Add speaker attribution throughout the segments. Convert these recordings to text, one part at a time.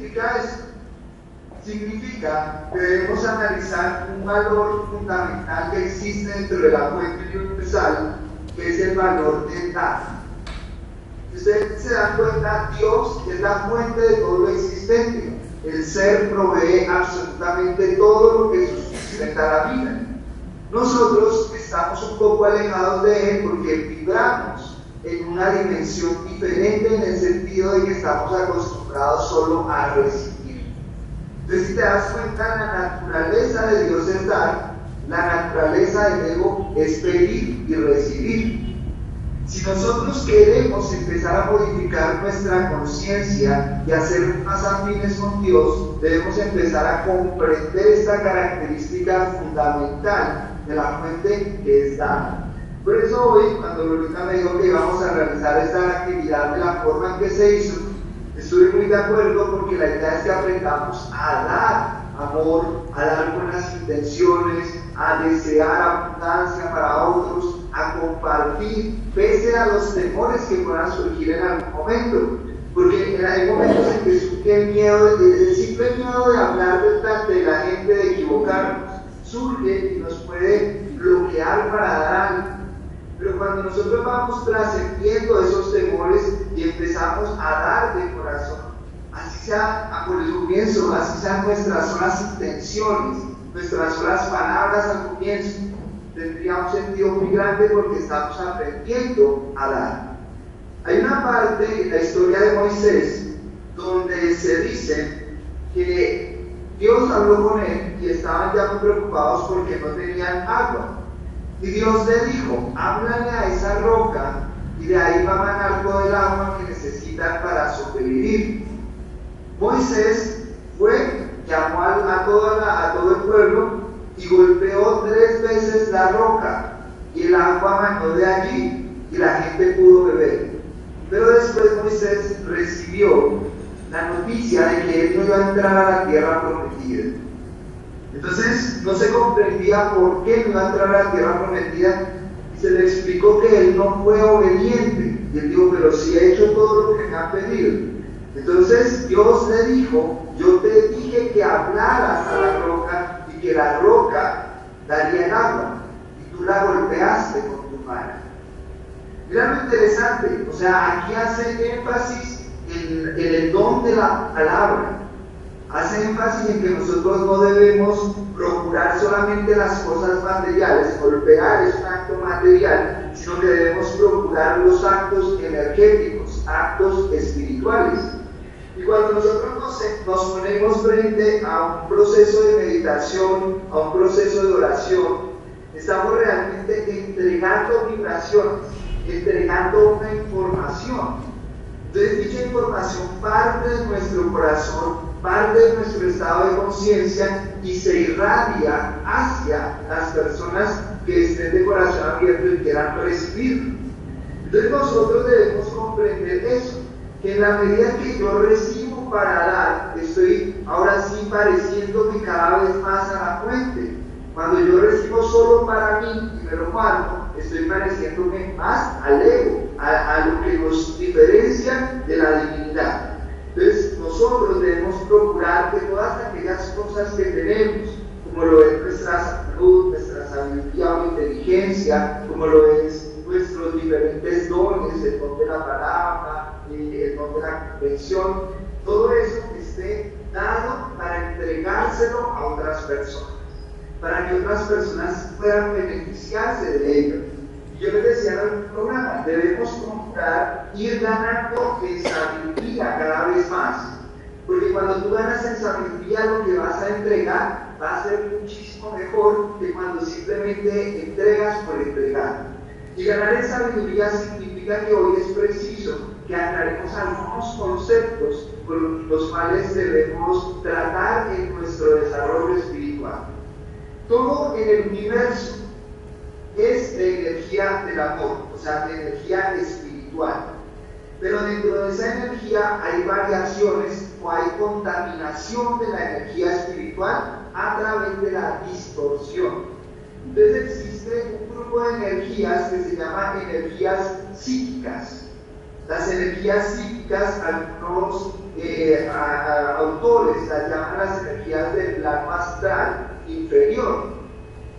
Speaker 1: significa eso? Significa que debemos analizar un valor fundamental que existe dentro de la fuente universal, que es el valor del dar. Si ustedes se dan cuenta, Dios es la fuente de todo lo existente. El ser provee absolutamente todo lo que sustenta la vida. Nosotros estamos un poco alejados de Él porque vibramos en una dimensión diferente, en el sentido de que estamos acostumbrados solo a recibir. Entonces, si te das cuenta, la naturaleza de Dios es dar, la naturaleza del ego es pedir y recibir. Si nosotros queremos empezar a modificar nuestra conciencia y hacer más afines con Dios, debemos empezar a comprender esta característica fundamental de la fuente, que es dar. Por eso hoy, cuando Lolita me dijo que íbamos a realizar esta actividad de la forma en que se hizo, estuve muy de acuerdo, porque la idea es que aprendamos a dar amor, a dar buenas intenciones, a desear abundancia para otros, a compartir, pese a los temores que puedan surgir en algún momento. Porque hay momentos en que surge el miedo, el simple miedo de hablar delante de la gente, de equivocarnos, surge y nos puede bloquear para dar algo. Pero cuando nosotros vamos trascendiendo esos temores y empezamos a dar de corazón, así sea por el comienzo, así sean nuestras solas intenciones, nuestras solas palabras al comienzo, tendría un sentido muy grande, porque estamos aprendiendo a dar. Hay una parte en la historia de Moisés donde se dice que Dios habló con él y estaban ya muy preocupados porque no tenían agua. Y Dios le dijo: háblale a esa roca y de ahí va a manar todo el agua que necesitan para sobrevivir. Moisés fue, llamó a todo el pueblo y golpeó 3 veces la roca, y el agua manó de allí y la gente pudo beber. Pero después Moisés recibió la noticia de que él no iba a entrar a la tierra prometida. Entonces no se comprendía por qué no iba a entrar a la tierra prometida, y se le explicó que él no fue obediente. Y él dijo: pero si he hecho todo lo que me han pedido. Entonces Dios le dijo: yo te dije que hablaras a la roca y que la roca daría el agua, y tú la golpeaste con tu mano. Mira lo interesante, o sea, aquí hace énfasis en el don de la palabra. Hace énfasis en que nosotros no debemos procurar solamente las cosas materiales. Golpear es un acto material, sino que debemos procurar los actos energéticos, actos espirituales. Y cuando nosotros nos ponemos frente a un proceso de meditación, a un proceso de oración, estamos realmente entregando vibraciones, entregando una información. Entonces, dicha información parte de nuestro corazón, parte de nuestro estado de conciencia, y se irradia hacia las personas que estén de corazón abierto y quieran recibirlo. Entonces nosotros debemos comprender eso, que en la medida que yo recibo para dar, estoy ahora sí pareciéndome cada vez más a la fuente. Cuando yo recibo solo para mí y me lo guardo, estoy pareciéndome más al ego, a lo que nos diferencia de la divinidad. Entonces nosotros debemos procurar que todas aquellas cosas que tenemos, como lo es nuestra salud, nuestra sabiduría o inteligencia, como lo es nuestros diferentes dones, el don de la palabra, el don de la comprensión, todo eso esté dado para entregárselo a otras personas, para que otras personas puedan beneficiarse de ello. Y yo les decía en el programa, debemos procurar ir ganando en sabiduría cada vez más, porque cuando tú ganas en sabiduría, lo que vas a entregar va a ser muchísimo mejor que cuando simplemente entregas por entregar. Y ganar en sabiduría significa que hoy es preciso que aclaremos algunos conceptos con los cuales debemos tratar en nuestro desarrollo espiritual. Todo en el universo es de energía del amor, o sea, de energía espiritual. Pero dentro de esa energía hay variaciones o hay contaminación de la energía espiritual a través de la distorsión. Entonces existe un grupo de energías que se llama energías psíquicas. Las energías psíquicas, algunos autores las llaman las energías del plano astral inferior.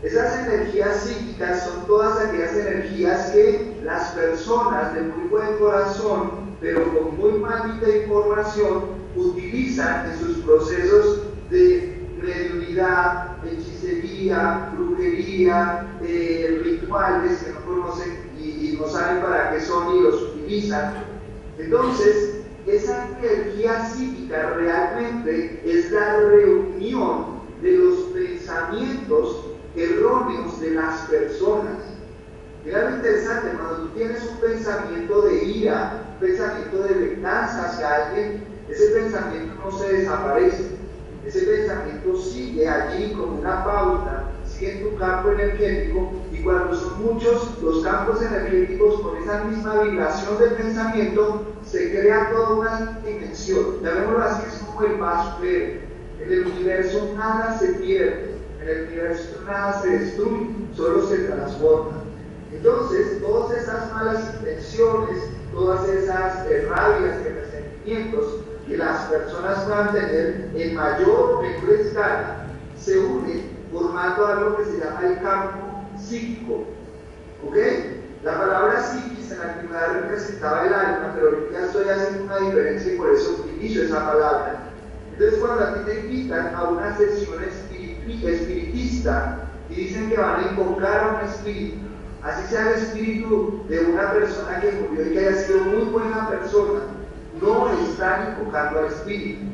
Speaker 1: Esas energías psíquicas son todas aquellas energías que las personas de muy buen corazón, pero con muy maldita información, utilizan en sus procesos de mediunidad, hechicería, brujería, rituales que no conocen y no saben para qué son y los utilizan. Entonces, esa energía psíquica realmente es la reunión de los pensamientos erróneos de las personas. Mira lo interesante, cuando tú tienes un pensamiento de ira, un pensamiento de venganza hacia alguien, ese pensamiento no se desaparece, ese pensamiento sigue allí como una pauta, sigue en tu campo energético, y cuando son muchos los campos energéticos con esa misma vibración del pensamiento, se crea toda una dimensión. Llamémoslo así, es como el vaso verde. En el universo nada se pierde, en el universo nada se destruye, solo se transforma. Entonces, todas esas malas intenciones, todas esas rabias y resentimientos que las personas puedan tener en mayor o menor escala, se unen formando algo que se llama el campo psíquico. ¿Ok? La palabra psiquis en la antigüedad representaba el alma, pero ahorita estoy haciendo una diferencia y por eso utilizo esa palabra. Entonces, cuando a ti te invitan a una sesión espiritista y dicen que van a invocar a un espíritu, así sea el espíritu de una persona que murió y que haya sido muy buena persona, no están invocando al espíritu.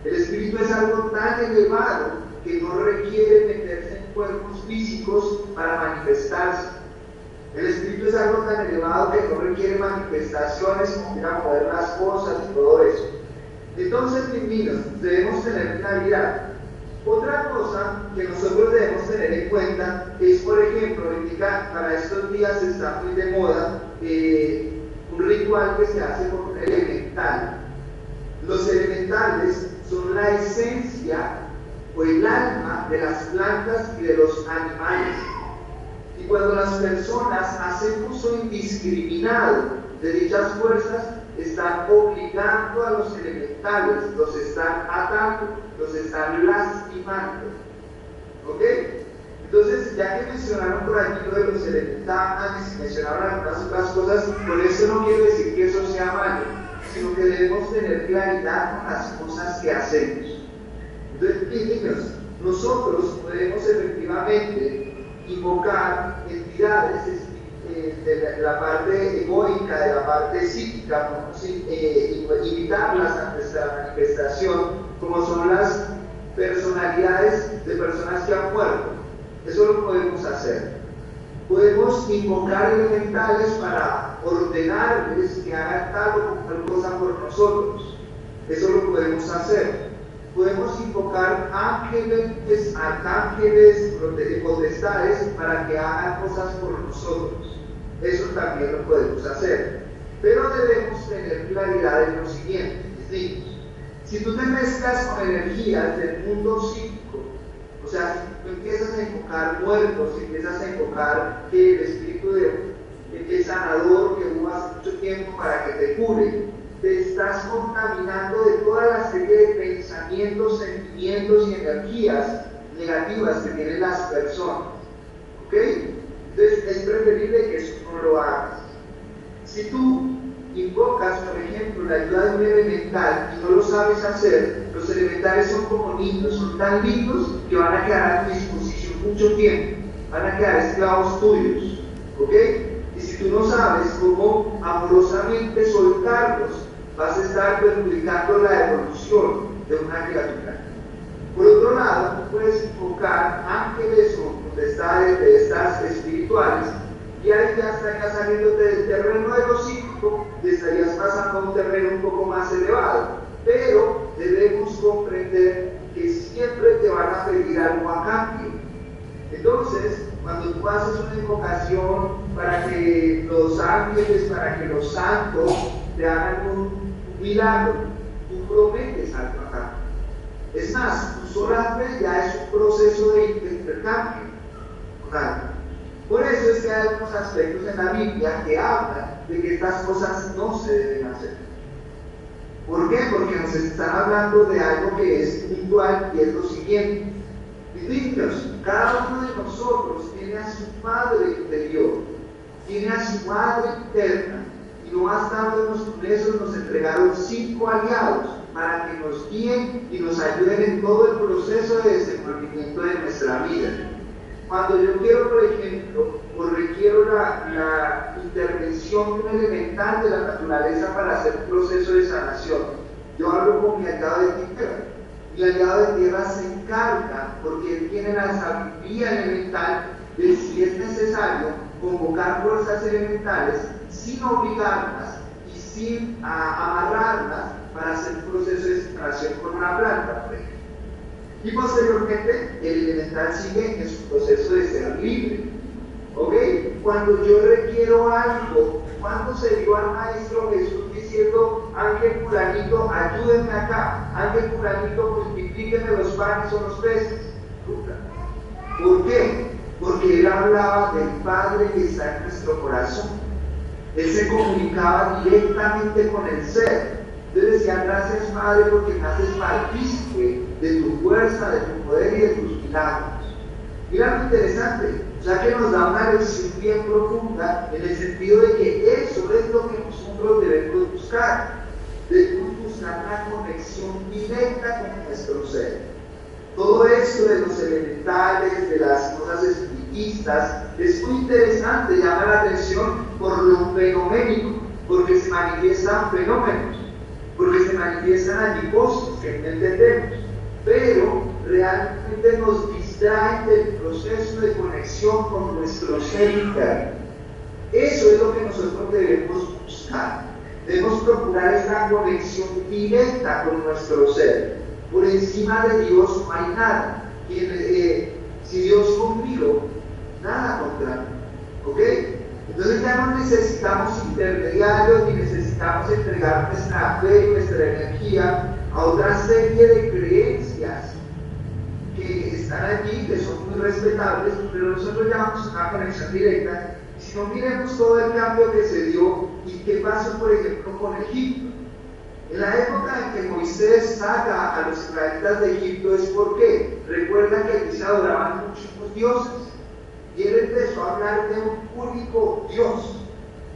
Speaker 1: El espíritu es algo tan elevado que no requiere meterse en cuerpos físicos para manifestarse. El espíritu es algo tan elevado que no requiere manifestaciones como ir a mover las cosas y todo eso. Entonces, mis niños, debemos tener claridad. Otra cosa que nosotros debemos tener en cuenta es, por ejemplo, para estos días está muy de moda un ritual que se hace con un elemental. Los elementales son la esencia o el alma de las plantas y de los animales. Y cuando las personas hacen uso indiscriminado de dichas fuerzas, están obligando a los elementales, los están atando, los están lastimando. ¿Ok? Entonces, ya que mencionaron por aquí lo de los elementales y mencionaron algunas otras cosas, por eso no quiero decir que eso sea malo, sino que debemos tener claridad con las cosas que hacemos. Entonces, niños, nosotros podemos efectivamente invocar entidades de la parte egoica, de la parte psíquica, invitarlas a nuestra manifestación, como son las personalidades de personas que han muerto. Eso lo podemos hacer. Podemos invocar elementales para ordenarles que hagan tal o cual cosa por nosotros. Eso lo podemos hacer. Podemos invocar ángeles, arcángeles, potestades para que hagan cosas por nosotros. Eso también lo podemos hacer. Pero debemos tener claridad en lo siguiente. Es decir, si tú te mezclas con energías del mundo psíquico, o sea, si tú empiezas a invocar muertos, si empiezas a invocar que el espíritu de sanador que hubo hace mucho tiempo para que te cure, te estás contaminando de toda la serie de pensamientos, sentimientos y energías negativas que tienen las personas. ¿Ok? Entonces es preferible que eso no lo hagas. Si tú invocas, por ejemplo, la ayuda de un elemental y no lo sabes hacer, los elementales son como niños, son tan lindos que van a quedar a tu disposición mucho tiempo, van a quedar esclavos tuyos. ¿Ok? Y si tú no sabes cómo amorosamente soltarlos, vas a estar perjudicando la evolución de una criatura. Por otro lado, tú puedes invocar ángeles o potestades de estas espirituales y ahí ya estarías saliéndote del terreno de lo psíquico y estarías pasando a un terreno un poco más elevado. Pero debemos comprender que siempre te van a pedir algo a cambio. Entonces, cuando tú haces una invocación para que los ángeles, para que los santos te hagan un milagro, tú prometes algo a cambio. Es más, tu sola fe ya es un proceso de intercambio. Por eso es que hay algunos aspectos en la Biblia que hablan de que estas cosas no se deben hacer. ¿Por qué? Porque nos están hablando de algo que es puntual y es lo siguiente. Mis niños, cada uno de nosotros tiene a su Padre interior, tiene a su Madre interna, y no bastándonos con eso, nos entregaron 5 aliados para que nos guíen y nos ayuden en todo el proceso de desenvolvimiento de nuestra vida. Cuando yo quiero, por ejemplo, o requiero la intervención de un elemental de la naturaleza para hacer un proceso de sanación, yo hablo con mi aliado de tierra. Mi aliado de tierra se encarga, porque él tiene la sabiduría elemental, de si es necesario convocar fuerzas elementales sin obligarlas y sin amarrarlas para hacer un proceso de sanación con una planta, por ejemplo. Y posteriormente el elemental sigue en su proceso de ser libre. ¿Ok? Cuando yo requiero algo, cuando se dio al Maestro Jesús diciendo, ángel fulanito, ayúdenme acá, ángel fulanito, multiplíquenme los panes o los peces. ¿Por qué? Porque él hablaba del Padre que está en nuestro corazón. Él se comunicaba directamente con el ser. Entonces decía, gracias Padre porque me haces partícipe de tu fuerza, de tu poder y de tus milagros. Mira lo interesante, ya que nos da una lección bien profunda en el sentido de que eso es lo que nosotros debemos buscar. Debemos buscar una conexión directa con nuestro ser. Todo esto de los elementales, de las cosas espiritistas, es muy interesante, llama la atención por lo fenoménico, porque se manifiestan fenómenos, porque se manifiestan allí cosas que no entendemos, pero realmente nos distraen del proceso de conexión con nuestro ser interno. Eso es lo que nosotros debemos buscar. Debemos procurar esta conexión directa con nuestro ser. Por encima de Dios no hay nada. Si Dios conmigo, nada contra mí. ¿Ok? Entonces ya no necesitamos intermediarios ni necesitamos entregar nuestra fe y nuestra energía a otra serie de creencias que están allí, que son muy respetables, pero nosotros llamamos una conexión directa. Y si no, miremos todo el cambio que se dio y qué pasó, por ejemplo, con Egipto. En la época en que Moisés saca a los israelitas de Egipto es porque recuerdan que aquí se adoraban muchos dioses y él empezó a hablar de un único Dios.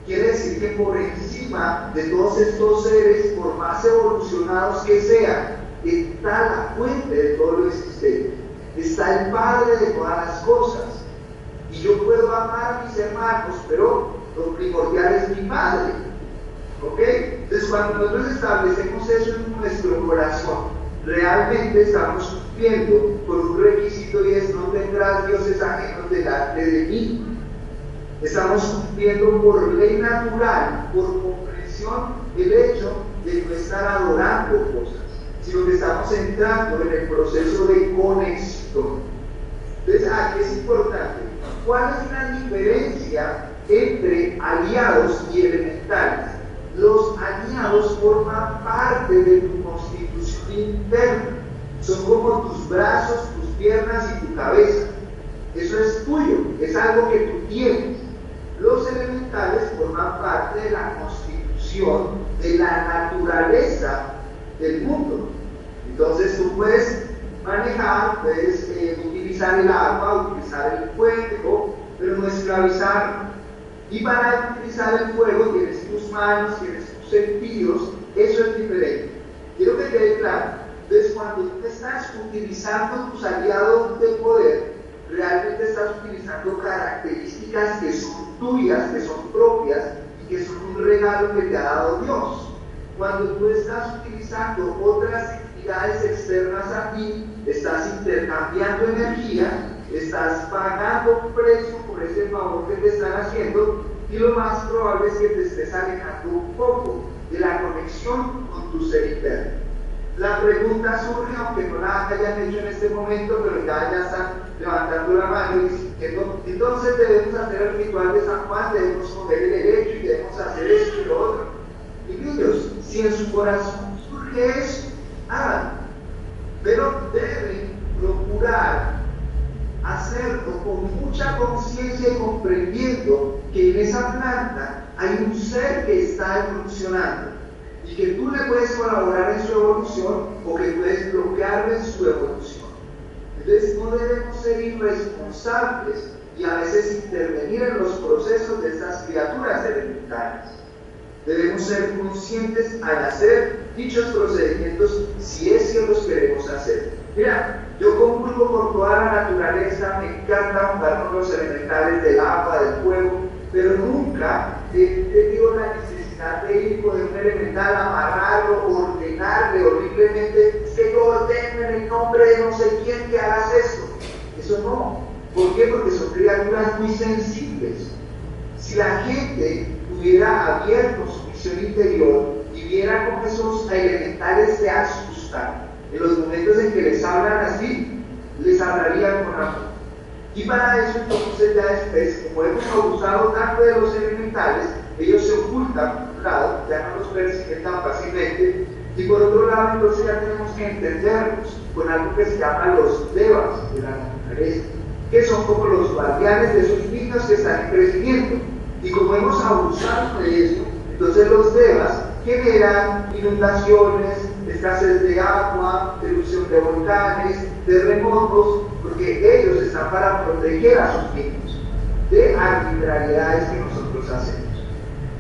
Speaker 1: Quiere decir que por encima de todos estos seres, por más evolucionados que sean, está la fuente de todo lo existente, está el Padre de todas las cosas. Y yo puedo amar a mis hermanos, pero lo primordial es mi Padre. ¿Ok? Entonces cuando nosotros establecemos eso en nuestro corazón, realmente estamos cumpliendo con un requisito y es no tendrás dioses ajenos delante de mí. Estamos cumpliendo por ley natural, por comprensión, el hecho de no estar adorando cosas, sino que estamos entrando en el proceso de conexión. Entonces aquí es importante, ¿cuál es la diferencia entre aliados y elementales? Los aliados forman parte de tu constitución interna, son como tus brazos, tus piernas y tu cabeza. Eso es tuyo, es algo que tú tienes. Los elementales forman parte de la constitución, de la naturaleza del mundo. Entonces tú puedes manejar, puedes utilizar el agua, utilizar el fuego, pero no esclavizarlo. Y para utilizar el fuego tienes tus manos, tienes tus sentidos, eso es diferente. Quiero que quede claro. Entonces cuando tú estás utilizando tus aliados de poder, realmente estás utilizando características que son tuyas, que son propias y que son un regalo que te ha dado Dios. Cuando tú estás utilizando otras entidades externas a ti, estás intercambiando energía, estás pagando un precio por ese favor que te están haciendo y lo más probable es que te estés alejando un poco de la conexión con tu ser interno. La pregunta surge, aunque no la hayan hecho en este momento, pero ya están levantando la mano y diciendo, entonces debemos hacer el ritual de San Juan, debemos comer el derecho y debemos hacer esto y lo otro. Y niños, si en su corazón surge eso, háganlo. Pero deben procurar hacerlo con mucha conciencia y comprendiendo que en esa planta hay un ser que está evolucionando. Y y que tú le puedes colaborar en su evolución o que puedes bloquearle en su evolución. Entonces no debemos ser irresponsables y a veces intervenir en los procesos de estas criaturas elementales. Debemos ser conscientes al hacer dichos procedimientos si es que los queremos hacer. Mira, yo comulgo por toda la naturaleza, me encanta jugar con los elementales del agua, del fuego, pero nunca he tenido la necesidad de ir con un elemental, amarrarlo, ordenarle horriblemente, es que yo ordeno en el nombre de no sé quién que hagas esto. Eso no. ¿Por qué? Porque son criaturas muy sensibles. Si la gente hubiera abierto su visión interior y viera cómo esos elementales se asustan en los momentos en que les hablan así, les hablarían con amor. Y para eso entonces ya después, como hemos abusado tanto de los elementales, ellos se ocultan por un lado, ya no los persiguen tan fácilmente, y por otro lado entonces ya tenemos que entendernos con algo que se llama los devas de la naturaleza, que son como los guardianes de esos niños que están en crecimiento. Y como hemos abusado de eso, entonces los devas generan inundaciones, escasez de agua, erupción de volcanes, terremotos, porque ellos están para proteger a sus niños de arbitrariedades que nosotros hacemos.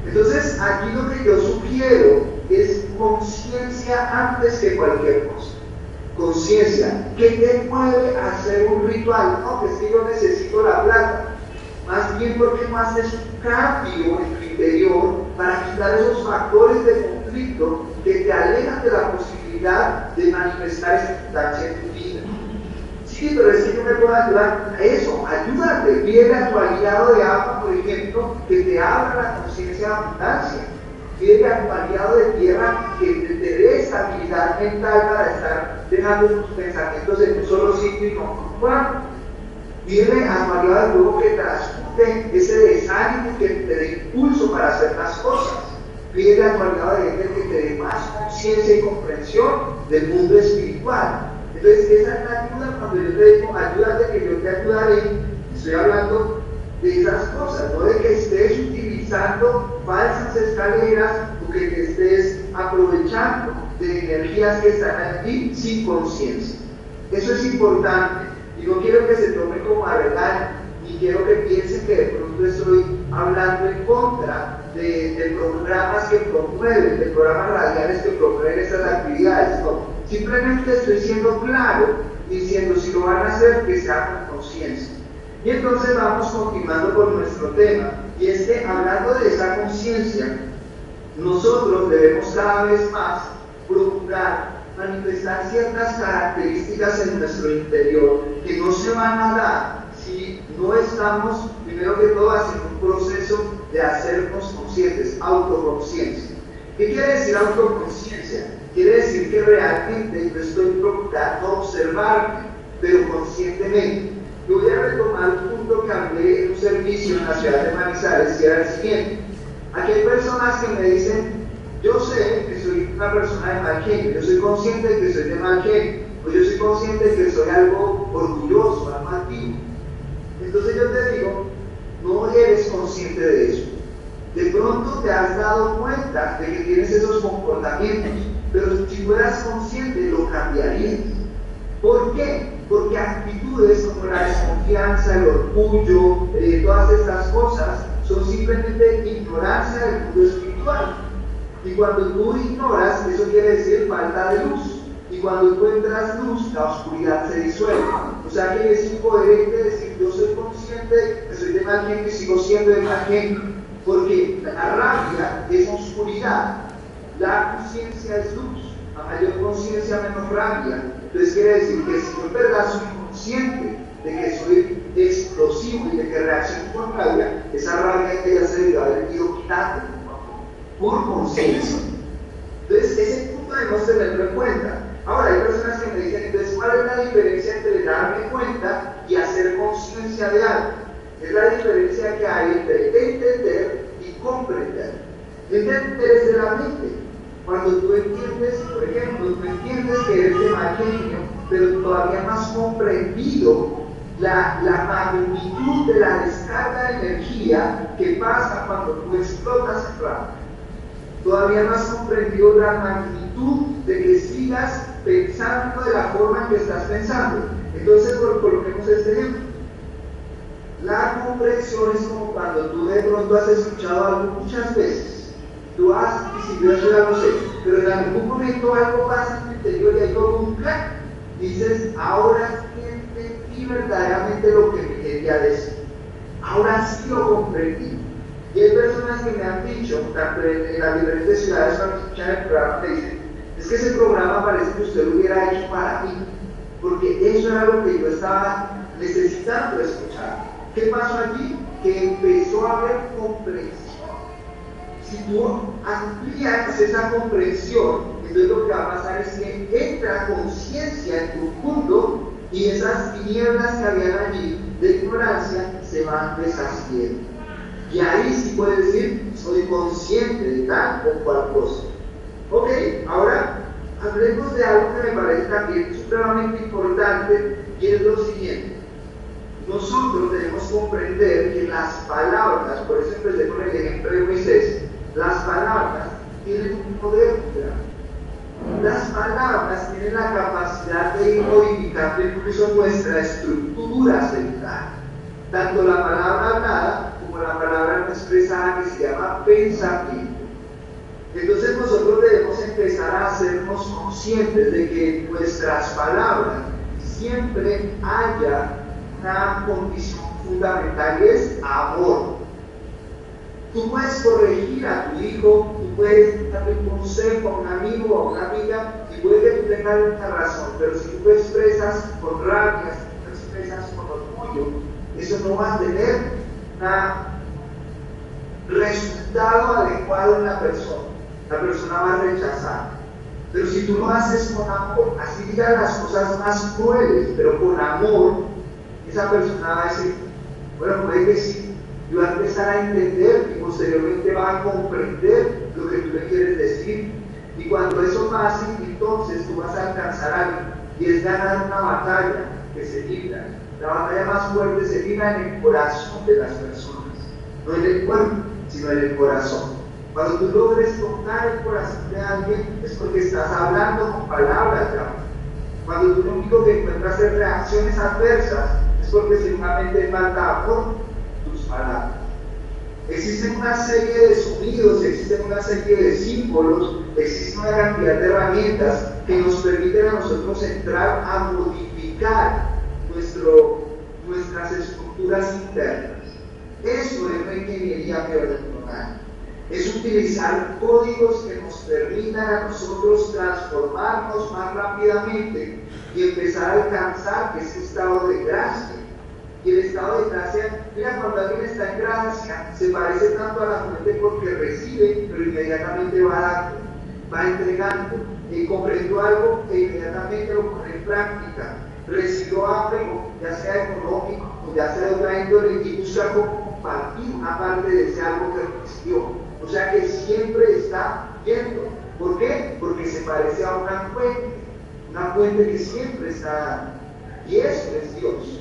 Speaker 1: Entonces, aquí lo que yo sugiero es conciencia antes que cualquier cosa. Conciencia. ¿Qué te mueve a hacer un ritual? No, es que yo necesito la plata. Más bien porque no haces un cambio en tu interior para quitar esos factores de conflicto que te alejan de la posibilidad de manifestar esa abundancia en tu vida. Sí, pero es que yo me puedo ayudar a eso, ayúdate, pídele a tu aliado de agua, por ejemplo, que te abra la conciencia de abundancia. Pídele a tu aliado de tierra que te dé estabilidad mental para estar dejando tus pensamientos en un solo sitio y no fluctuando. Pídele a tu aliado de fuego que transmute ese desánimo que te dé impulso para hacer las cosas. Pídele a tu aliado de gente que te dé más conciencia y comprensión del mundo espiritual. Entonces, esa es la ayuda cuando yo te digo, ayúdate que yo te ayudaré. Estoy hablando de esas cosas, no de que estés utilizando falsas escaleras o que te estés aprovechando de energías que están allí sin conciencia. Eso es importante y no quiero que se tome como a regaño, ni quiero que piensen que de pronto estoy hablando en contra de programas que promueven, de programas radiales que promueven estas actividades. No. Simplemente estoy siendo claro, diciendo si lo van a hacer, que sea con conciencia. Y entonces vamos continuando con nuestro tema, y es que hablando de esa conciencia, nosotros debemos cada vez más procurar manifestar ciertas características en nuestro interior que no se van a dar si no estamos, primero que todo, haciendo un proceso de hacernos conscientes, autoconciencia. ¿Qué quiere decir autoconciencia? Quiere decir que realmente yo estoy procurando observarme, pero conscientemente. Yo voy a retomar un punto que hablé en un servicio en la ciudad de Manizales, y era el siguiente. Aquí hay personas que me dicen, yo sé que soy una persona de mal genio, yo soy consciente de que soy de mal genio, o yo soy consciente de que soy algo orgulloso, algo antiguo. Entonces yo te digo, no eres consciente de eso. De pronto te has dado cuenta de que tienes esos comportamientos, pero si fueras consciente lo cambiarías. ¿Por qué? Porque actitudes como la desconfianza, el orgullo, todas estas cosas son simplemente ignorancia del mundo espiritual. Y cuando tú ignoras, eso quiere decir falta de luz. Y cuando tú entras luz, la oscuridad se disuelve. O sea que es incoherente decir yo soy consciente que soy de mal genio y sigo siendo de mal genio. Porque la rabia es oscuridad, la conciencia es luz. A mayor conciencia, menos rabia. Entonces quiere decir que si yo en verdad soy consciente de que soy explosivo y de que reacciono con rabia, esa rabia que ya se debió haber ido quitando por conciencia. Entonces ese punto debemos tenerlo en cuenta. Ahora hay personas que me dicen, entonces ¿cuál es la diferencia entre darme cuenta y hacer conciencia de algo? Es la diferencia que hay entre entender y comprender. Entender es de la mente. Cuando tú entiendes, por ejemplo, tú entiendes que eres de mal genio, pero todavía no has comprendido la magnitud de la descarga de energía que pasa cuando tú explotas el rabia. Todavía no has comprendido la magnitud de que sigas pensando de la forma en que estás pensando. Entonces, coloquemos este ejemplo. La comprensión es como cuando tú de pronto has escuchado algo muchas veces. Tú has decidido, yo ya lo sé, pero en algún momento algo pasa en tu interior y hay todo un clac. Dices, ahora entendí verdaderamente lo que me quería decir. Ahora sí lo comprendí. Y hay personas que me han dicho, tanto en las diferentes ciudades cuando escuchan el programa, me dicen, es que ese programa parece que usted lo hubiera hecho para mí, porque eso era lo que yo estaba necesitando escuchar. ¿Qué pasó allí? Que empezó a haber comprensión. Si tú amplías esa comprensión, entonces lo que va a pasar es que entra conciencia en tu mundo y esas tinieblas que habían allí de ignorancia se van deshaciendo. Y ahí sí puedes decir, soy consciente de tal o cual cosa. Ok, ahora hablemos de algo que me parece también supremamente importante y es lo siguiente. Nosotros debemos comprender que las palabras, por eso empecé con el ejemplo de Moisés, las palabras tienen un poder grande. Las palabras tienen la capacidad de ir modificando incluso nuestra estructura celular. Tanto la palabra hablada como la palabra no expresada, que se llama pensamiento. Entonces nosotros debemos empezar a hacernos conscientes de que en nuestras palabras siempre haya una condición fundamental y es amor. Tú puedes corregir a tu hijo, tú puedes darle un consejo a un amigo o a una amiga y puede que tú tengas mucha razón, pero si tú expresas con rabia, si tú expresas con orgullo, eso no va a tener un resultado adecuado en la persona va a rechazar. Pero si tú lo haces con amor, así digan las cosas más crueles, pero con amor, esa persona va a decir, bueno, puede que sí, y va a empezar a entender y posteriormente va a comprender lo que tú le quieres decir. Y cuando eso pase, entonces tú vas a alcanzar algo, y es ganar una batalla que se libra. La batalla más fuerte se libra en el corazón de las personas, no en el cuerpo, sino en el corazón. Cuando tú logres tocar el corazón de alguien, es porque estás hablando con palabras de amor. Cuando tú lo único que encuentras es reacciones adversas, es porque seguramente falta amor tus palabras. Existen una serie de sonidos, existen una serie de símbolos, existe una cantidad de herramientas que nos permiten a nosotros entrar a modificar nuestras estructuras internas. Eso es la ingeniería neuronal. Es utilizar códigos que nos permitan a nosotros transformarnos más rápidamente y empezar a alcanzar ese estado de gracia. Y el estado de gracia, mira, cuando alguien está en gracia, se parece tanto a la fuente porque recibe, pero inmediatamente va dando, va entregando, comprendió algo e inmediatamente lo pone en práctica. Recibió algo, ya sea económico o ya sea de otra índole, y busca cómo compartir una parte de ese algo que recibió. O sea que siempre está yendo. ¿Por qué? Porque se parece a una fuente que siempre está dando. Y eso es Dios.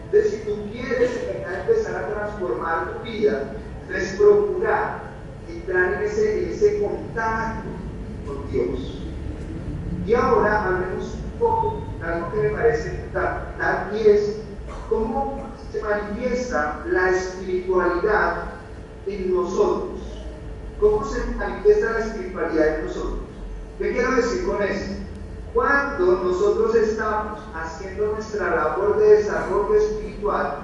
Speaker 1: Entonces, si tú quieres empezar a transformar tu vida, debes procurar entrar en ese contacto con Dios. Y ahora hablemos un poco de algo que me parece fundamental, y es cómo se manifiesta la espiritualidad en nosotros. ¿Cómo se manifiesta la espiritualidad en nosotros? ¿Qué quiero decir con esto? Cuando nosotros estamos haciendo nuestra labor de desarrollo espiritual,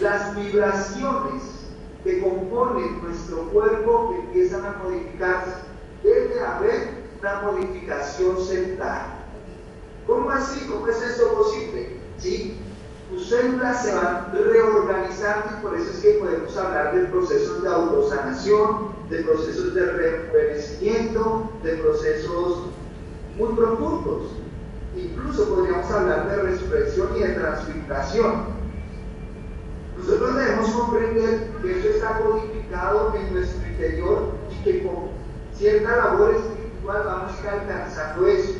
Speaker 1: las vibraciones que componen nuestro cuerpo empiezan a modificarse. Debe haber una modificación celular. ¿Cómo así? ¿Cómo es esto posible? ¿Sí? Tus células se van reorganizando y por eso es que podemos hablar de procesos de autosanación, de procesos de rejuvenecimiento, de procesos muy profundos. Incluso podríamos hablar de resurrección y de transfiguración. Nosotros debemos comprender que eso está codificado en nuestro interior y que con cierta labor espiritual vamos a ir alcanzando eso.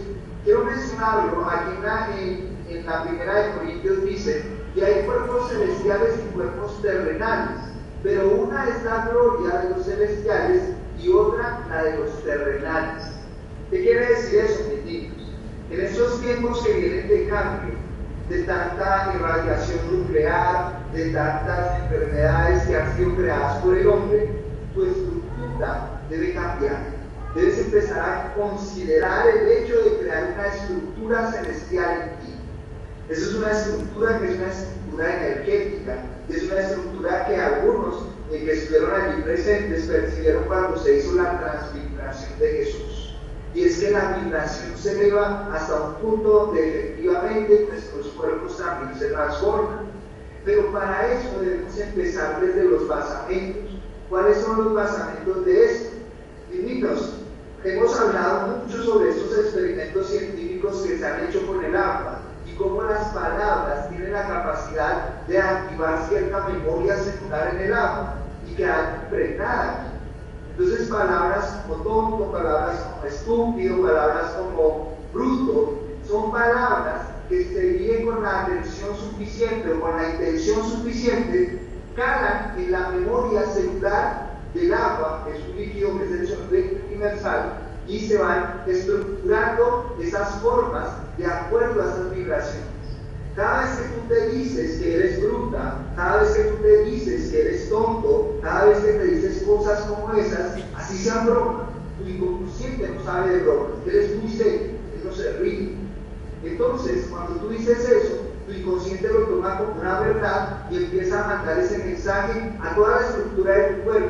Speaker 1: Quiero mencionarlo, aquí en la primera de Corintios dice que hay cuerpos celestiales y cuerpos terrenales, pero una es la gloria de los celestiales y otra la de los terrenales. ¿Qué quiere decir eso, mis niños? En estos tiempos que vienen de cambio, de tanta irradiación nuclear, de tantas enfermedades que han sido creadas por el hombre, tu estructura debe cambiar. Debes empezar a considerar el hecho de crear una estructura celestial en ti. Esa es una estructura que es una estructura energética, es una estructura que algunos que estuvieron allí presentes percibieron cuando se hizo la transfiguración de Jesús. Y es que la vibración se eleva hasta un punto donde efectivamente nuestros cuerpos también se transforman. Pero para eso debemos empezar desde los basamentos. ¿Cuáles son los basamentos de esto? Niños, hemos hablado mucho sobre estos experimentos científicos que se han hecho con el agua y cómo las palabras tienen la capacidad de activar cierta memoria celular en el agua y quedar impregnada. Entonces palabras como tonto, palabras como estúpido, palabras como bruto, son palabras que se viven con la atención suficiente o con la intención suficiente, calan en la memoria celular del agua, que es un líquido que es el solvente universal, y se van estructurando esas formas de acuerdo a esas vibraciones. Cada vez que tú te dices que eres bruta, cada vez que tú te dices que eres tonto, cada vez que te dices cosas como esas, así sean bromas, tu inconsciente no sabe de bromas, eres muy serio, él no se ríe. Entonces, cuando tú dices eso, tu inconsciente lo toma como una verdad y empieza a mandar ese mensaje a toda la estructura de tu cuerpo.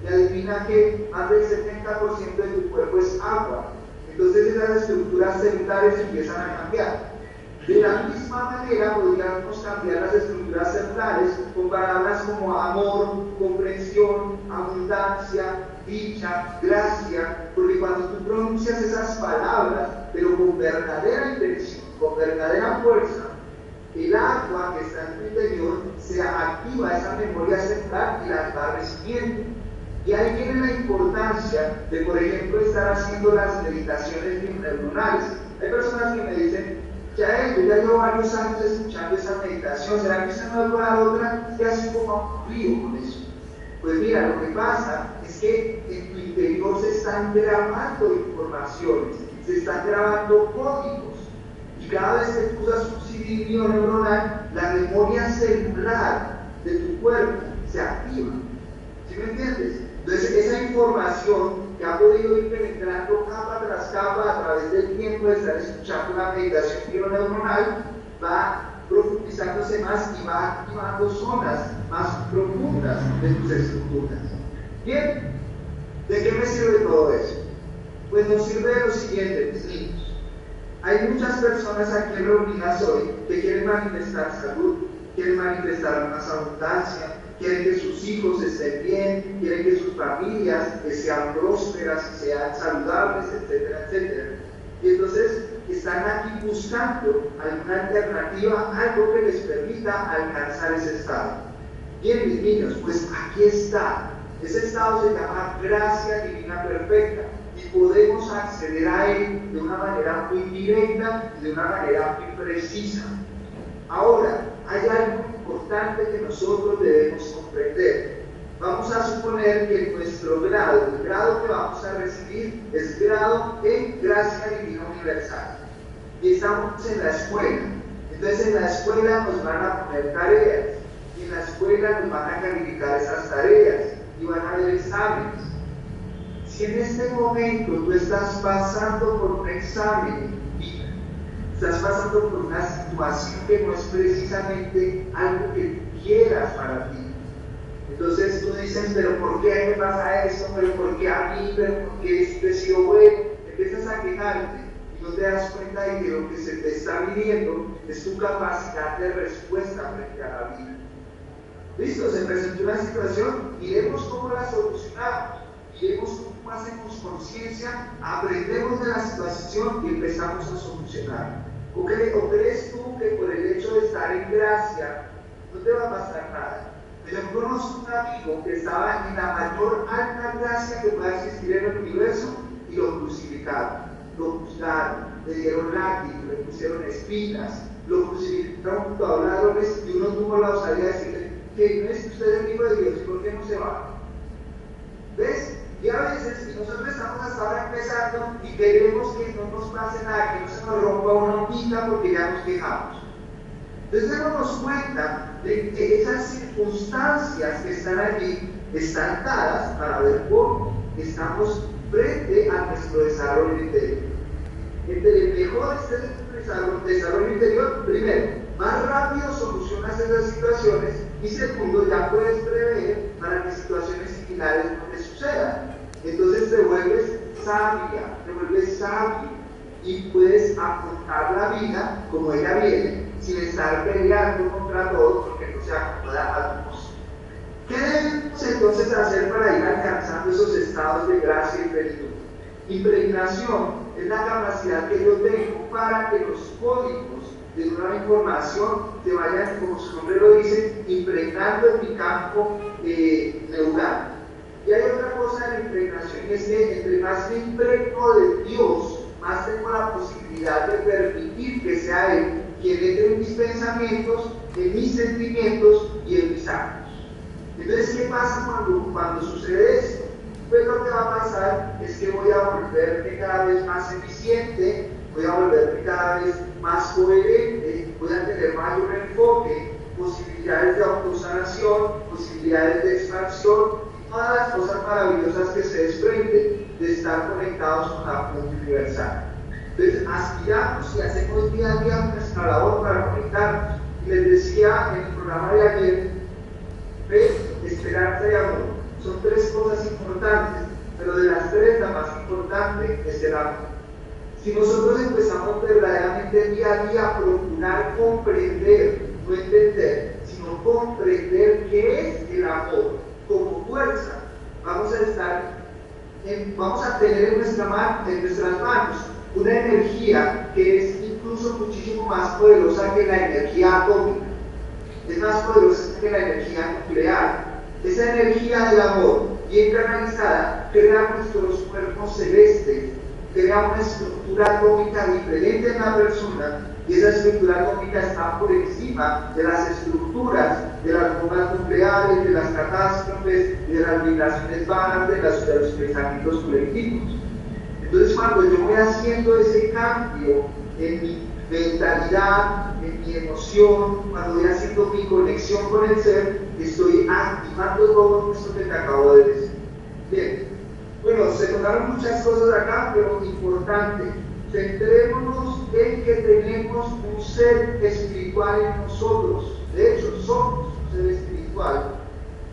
Speaker 1: Y adivina que más del 70% de tu cuerpo es agua. Entonces esas estructuras celulares empiezan a cambiar. De la misma manera podríamos cambiar las estructuras celulares con palabras como amor, comprensión, abundancia, dicha, gracia, porque cuando tú pronuncias esas palabras, pero con verdadera intención, con verdadera fuerza, el agua que está en tu interior se activa esa memoria celular y la va recibiendo. Y ahí viene la importancia de, por ejemplo, estar haciendo las meditaciones neuronales. Hay personas que me dicen, yo ya llevo varios años escuchando esa meditación, ¿será que usted no va a dar otra? Que así como aburrido con eso. Pues mira, lo que pasa es que en tu interior se están grabando informaciones, se están grabando códigos. Y cada vez que tú usas un circuito neuronal, la memoria celular de tu cuerpo se activa. ¿Sí me entiendes? Entonces, esa información que ha podido ir penetrando capa tras capa a través del tiempo de estar escuchando la meditación neuronal, va profundizándose más y va activando zonas más profundas de tus estructuras. Bien, ¿de qué me sirve todo eso? Pues nos sirve de lo siguiente, mis niños. Hay muchas personas aquí reunidas hoy que quieren manifestar salud, quieren manifestar más abundancia, quieren que sus hijos estén bien, quieren que sus familias sean prósperas, sean saludables, etcétera, etcétera. Y entonces están aquí buscando alguna alternativa, algo que les permita alcanzar ese estado. Bien, mis niños, pues aquí está. Ese estado se llama gracia divina perfecta y podemos acceder a él de una manera muy directa y de una manera muy precisa. Ahora, hay algo importante que nosotros debemos comprender. Vamos a suponer que nuestro grado, el grado que vamos a recibir, es grado en gracia divina universal. Y estamos en la escuela. Entonces en la escuela nos van a poner tareas. Y en la escuela nos van a calificar esas tareas. Y van a haber exámenes. Si en este momento tú estás pasando por un examen, estás pasando por una situación que no es precisamente algo que tú quieras para ti. Entonces tú dices, pero ¿por qué me pasa esto? ¿Pero por qué a mí? ¿Pero por qué esto he sido bueno? Empiezas a quejarte y no te das cuenta de que lo que se te está midiendo es tu capacidad de respuesta frente a la vida. ¿Listo? Se presentó una situación y vemos cómo la solucionamos. Y vemos cómo hacemos conciencia, aprendemos de la situación y empezamos a solucionar. ¿O crees tú que por el hecho de estar en gracia no te va a pasar nada? Yo conozco un amigo que estaba en la mayor alta gracia que pueda existir en el universo y lo crucificaron, lo juzgaron, le dieron látigos, le pusieron espinas, lo crucificaron junto a ladrones y uno tuvo la osadía de decirle que no es que usted es el hijo de Dios, ¿por qué no se va? ¿Ves? Y a veces, y nosotros estamos hasta ahora empezando y queremos que no nos pase nada, que no se nos rompa una hojita porque ya nos quejamos. Entonces démonos cuenta de que esas circunstancias que están allí están dadas para ver cómo estamos frente a nuestro desarrollo interior. Entre mejor esté el desarrollo interior, primero, más rápido solucionas esas situaciones y segundo, ya puedes prever para que situaciones similares no te sucedan. Entonces te vuelves sabia, te vuelves sabio y puedes afrontar la vida como ella viene, sin estar peleando contra todo porque no se acomoda a tu voz. ¿Qué debemos entonces hacer para ir alcanzando esos estados de gracia y plenitud? Impregnación es la capacidad que yo tengo para que los códigos de una información se vayan, como su nombre lo dice, impregnando en mi campo neural. Y hay otra cosa de la impregnación, y es que entre más me impregno de Dios, más tengo la posibilidad de permitir que sea Él quien entre en mis pensamientos, en mis sentimientos y en mis actos. Entonces, ¿qué pasa cuando sucede esto? Pues lo que va a pasar es que voy a volverme cada vez más eficiente, voy a volverme cada vez más coherente, voy a tener mayor enfoque, posibilidades de autosanación, posibilidades de expansión, y todas las cosas maravillosas que se desprenden de estar conectados con la fuente universal. Entonces, aspiramos y hacemos día a día nuestra labor para conectarnos. Y les decía en el programa de ayer, fe, esperanza y amor. Son tres cosas importantes, pero de las tres la más importante es el amor. Si nosotros empezamos verdaderamente día a día a procurar comprender, no entender, sino comprender qué es el amor como fuerza, vamos a tener en nuestras manos una energía que es incluso muchísimo más poderosa que la energía atómica, es más poderosa que la energía nuclear. Esa energía del amor, bien canalizada, crea nuestros cuerpos celestes, crea una estructura atómica diferente en la persona, y esa estructura atómica está por encima de las estructuras de las bombas nucleares, de las catástrofes, de las vibraciones bajas, de los pensamientos colectivos. Entonces, cuando yo voy haciendo ese cambio en mi mentalidad, en mi emoción, cuando voy haciendo mi conexión con el ser, estoy activando todo esto que te acabo de decir. Bien, bueno, se tocaron muchas cosas acá, pero importante, centrémonos en que tenemos un ser espiritual en nosotros. De hecho, somos un ser espiritual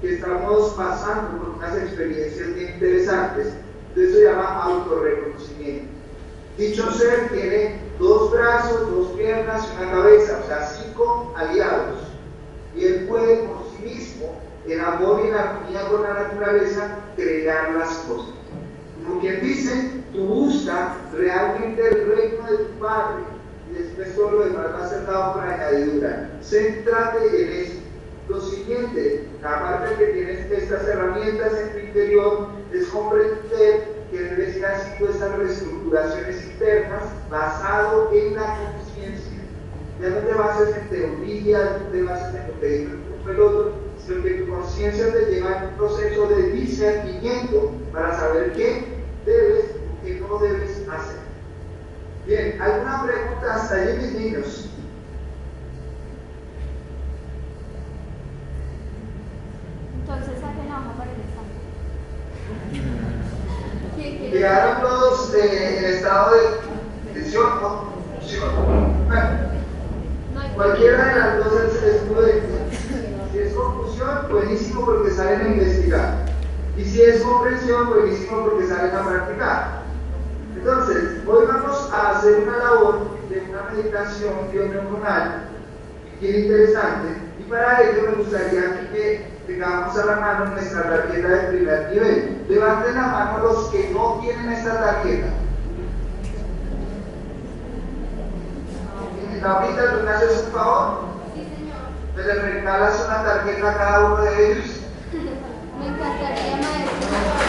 Speaker 1: que estamos pasando por unas experiencias bien interesantes. Eso se llama autorreconocimiento. Dicho ser tiene 2 brazos, 2 piernas y una cabeza, o sea, 5 aliados. Y él puede por sí mismo, en amor y en armonía con la naturaleza, crear las cosas. Como quien dice, tú buscas realmente el reino de tu Padre y después todo lo demás va a ser dado por añadidura. Céntrate en eso. Lo siguiente, aparte de que tienes estas herramientas en tu interior, es comprender que debes ir haciendo estas reestructuraciones internas basado en la conciencia. Ya no te bases en teoría, no te bases en lo que dijo el otro, sino que tu conciencia te lleva a un proceso de discernimiento para saber qué debes o qué no debes hacer. Bien, ¿alguna pregunta hasta allí, mis niños?
Speaker 2: Entonces saquen la hoja para el examen.
Speaker 1: ¿Quedaron todos en estado de tensión o confusión? Bueno, cualquiera de las dos es prudente. Si es confusión, buenísimo porque salen a investigar. Y si es comprensión, buenísimo porque salen a practicar. Entonces, hoy vamos a hacer una labor de una meditación bioneuronal bien interesante. Y para ello me gustaría que tengamos a la mano nuestra tarjeta de primer nivel. Levanten la mano los que no tienen esta tarjeta. Ahorita, ¿tú me haces un favor?
Speaker 2: Sí, señor.
Speaker 1: ¿Me le regalas una tarjeta a cada uno de ellos?
Speaker 2: Me encantaría, maestro.